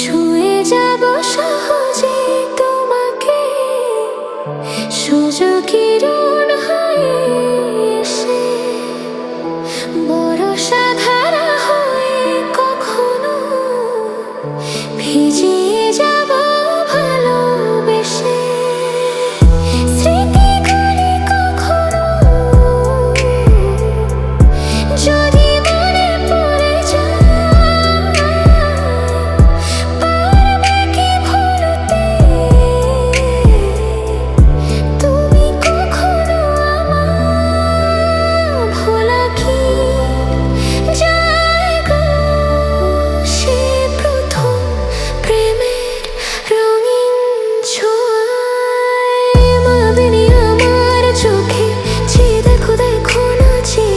ছুঁয়ে যাব সহজে তোমাকে, সূর্য কিরণ হয়ে এসে বর্ষা ধারা হয়ে কখনো ভিজিয়ে যাব ভালোবেসে। স্মৃতিগুলি কখনো যদি মনে পড়ে যায়, পারবে কি ভুলতে তুমি কখনো আমার? ভোলা কি যায় গো সে প্রথম প্রেমের রঙিন ছোঁয়ায়? মাবেনি আমার চোখে চেয়ে দেখো দেখো নাচে,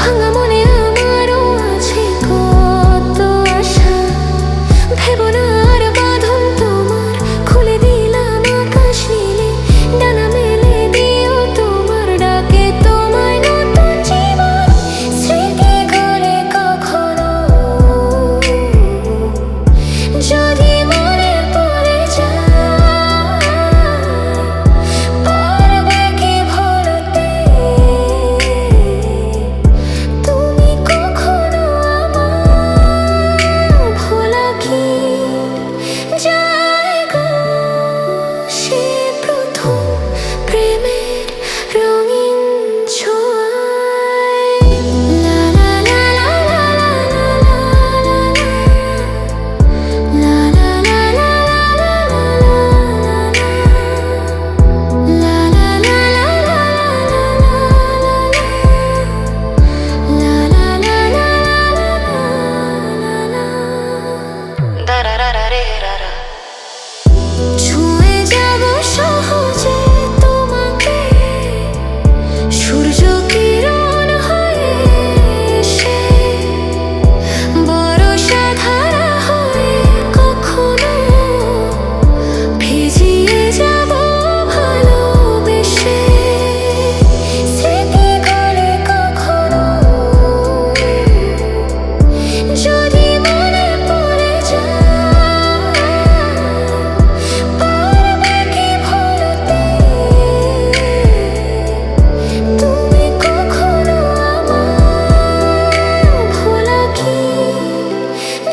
ভাঙা মনে আমারও আছে কত আশা। ভেবো না আর বাঁধন তোমার, খুলে দিলাম আকাশ নীলে, ডানা মেলে দিও তোমার ডাকে তোমায় নতুন জীবন। স্মৃতিগুলি কখনো যদি মনে পড়ে যায়, পারবে কি ভুলতে তুমি কখনো আমার? ভোলা কি যায় গো সে প্রথম প্রেমের রঙিন ছোঁয়ায়? লা লা লা লা লা লা লা লা লা লা ছুঁয়ে যাব সহজে তোমাকে, সূর্য কিরণ হয়ে এসে বর্ষা ধারা হয়ে কখনো ভিজিয়ে যাব ভালোবেসে। স্মৃতিগুলি কখনো যদি মনে পড়ে যায়, পারবে কি ভুলতে তুমি কখনো আমার? ভোলা কি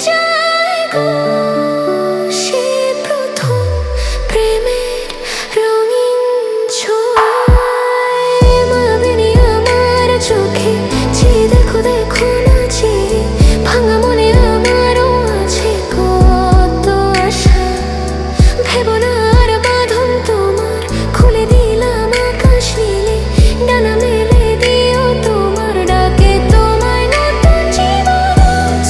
যায় গো সে প্রথম প্রেমের রঙিন ছোঁয়ায়? মাবেনি আমার চোখে চেয়ে দেখো দেখো নাচে, ভাঙা মনে আমারও আছে কত আশা। ভেবো না আর বাঁধন তোমার, খুলে দিলাম আকাশ নীলে, ডানা মেলে দিও তোমার ডাকে তোমায় নতুন জীবন।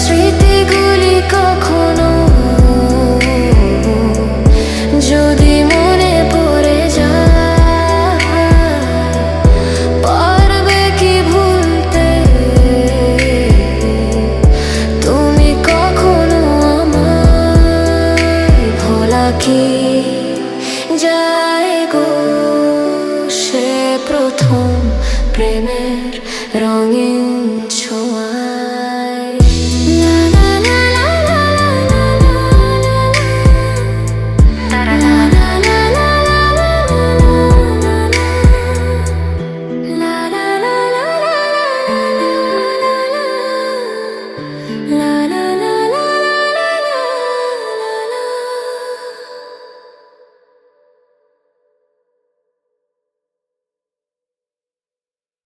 স্মৃতিগুলি কখনো যদি মনে পড়ে যায়, পারবে কি ভুলতে তুমি কখনো আমায়? ভোলা কি যায় গো সে প্রথম প্রেমের রঙিন ছোঁয়া?